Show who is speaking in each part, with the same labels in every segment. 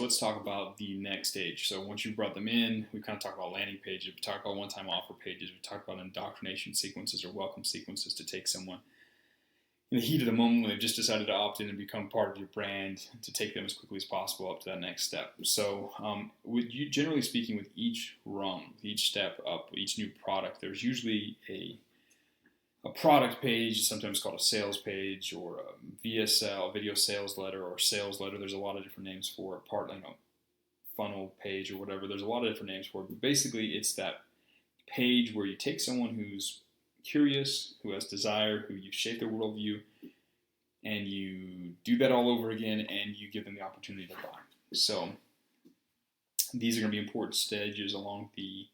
Speaker 1: let's talk about the next stage. So once you've brought them in, we kind of talked about landing pages, we talked about one-time offer pages, we talked about indoctrination sequences or welcome sequences to take someone in the heat of the moment when they've just decided to opt in and become part of your brand, to take them as quickly as possible up to that next step. So generally speaking, with each rung, with each step up, each new product, there's usually a product page, sometimes called a sales page, or a VSL, video sales letter, or sales letter. There's a lot of different names for it. Funnel page or whatever. There's a lot of different names for it. But basically, it's that page where you take someone who's curious, who has desire, who you've shaped their worldview, and you do that all over again, and you give them the opportunity to buy. So these are going to be important stages along the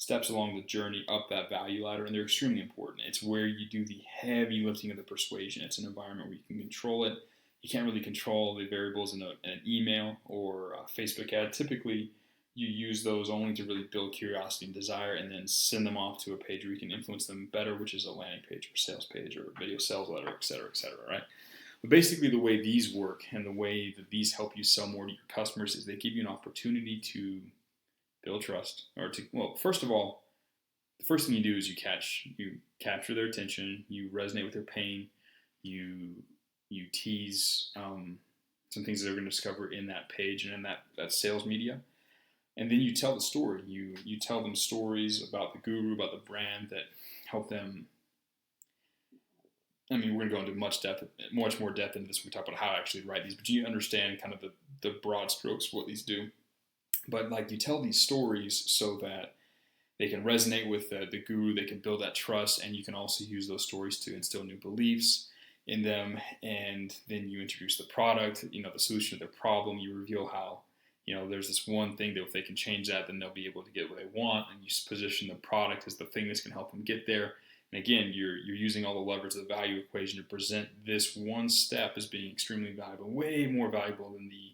Speaker 1: steps along the journey up that value ladder, and they're extremely important. It's where you do the heavy lifting of the persuasion. It's an environment where you can control it. You can't really control the variables in an email or a Facebook ad. Typically, you use those only to really build curiosity and desire, and then send them off to a page where you can influence them better, which is a landing page or sales page or a video sales letter, et cetera, right? But basically, the way these work and the way that these help you sell more to your customers is they give you an opportunity to build trust, first of all, the first thing you do is you capture their attention, you resonate with their pain, you tease some things that they're going to discover in that page and in that sales media, and then you tell the story. You tell them stories about the guru, about the brand that help them. I mean, we're going to go into much more depth into this when we talk about how to actually write these, but you understand kind of the broad strokes of what these do. But you tell these stories so that they can resonate with the guru, they can build that trust, and you can also use those stories to instill new beliefs in them. And then you introduce the product, the solution to their problem. You reveal how, there's this one thing that if they can change that, then they'll be able to get what they want. And you position the product as the thing that's going to help them get there. And again, you're using all the levers of the value equation to present this one step as being extremely valuable, way more valuable than the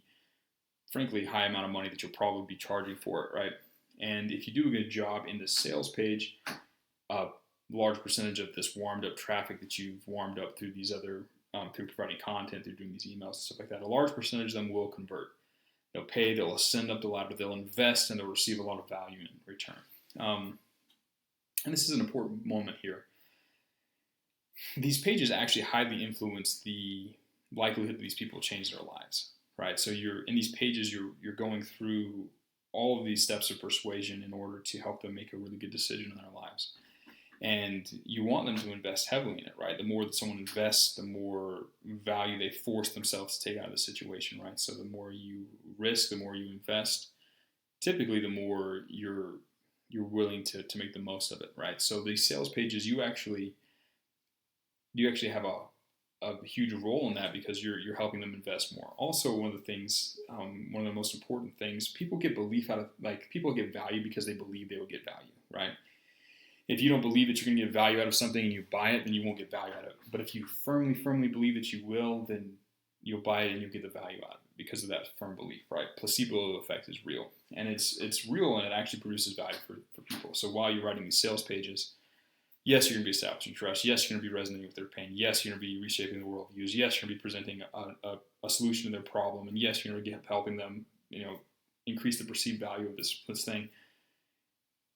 Speaker 1: frankly high amount of money that you'll probably be charging for it, right? And if you do a good job in the sales page, a large percentage of this warmed up traffic that you've warmed up through these other, through providing content, through doing these emails and stuff like that, a large percentage of them will convert. They'll pay, they'll ascend up the ladder, they'll invest, and they'll receive a lot of value in return. And this is an important moment here. These pages actually highly influence the likelihood that these people change their lives. Right, so you're in these pages. You're going through all of these steps of persuasion in order to help them make a really good decision in their lives, and you want them to invest heavily in it. Right, the more that someone invests, the more value they force themselves to take out of the situation. Right, so the more you risk, the more you invest. Typically, the more you're willing to make the most of it. Right, so these sales pages, you actually have a huge role in that because you're helping them invest more. Also, one of the most important things, people get value because they believe they will get value, right? If you don't believe that you're going to get value out of something and you buy it, then you won't get value out of it. But if you firmly believe that you will, then you'll buy it and you'll get the value out of it because of that firm belief, right? Placebo effect is real, and it's real, and it actually produces value for people. So while you're writing these sales pages, yes, you're going to be establishing trust. Yes, you're going to be resonating with their pain. Yes, you're going to be reshaping the worldviews. Yes, you're going to be presenting a solution to their problem. And yes, you're going to be helping them, increase the perceived value of this thing.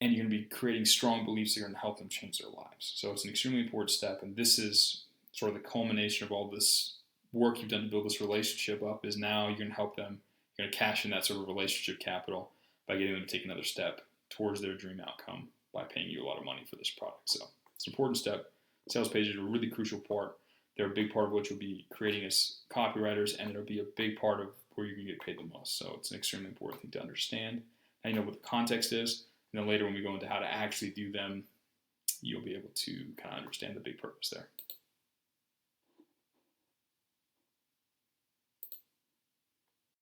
Speaker 1: And you're going to be creating strong beliefs that are going to help them change their lives. So it's an extremely important step. And this is sort of the culmination of all this work you've done to build this relationship up. Is now you're going to help them. You're going to cash in that sort of relationship capital by getting them to take another step towards their dream outcome by paying you a lot of money for this product. So it's an important step. Sales pages are a really crucial part. They're a big part of what you'll be creating as copywriters, and it'll be a big part of where you can get paid the most. So it's an extremely important thing to understand. Now you know what the context is, and then later when we go into how to actually do them, you'll be able to kind of understand the big purpose there.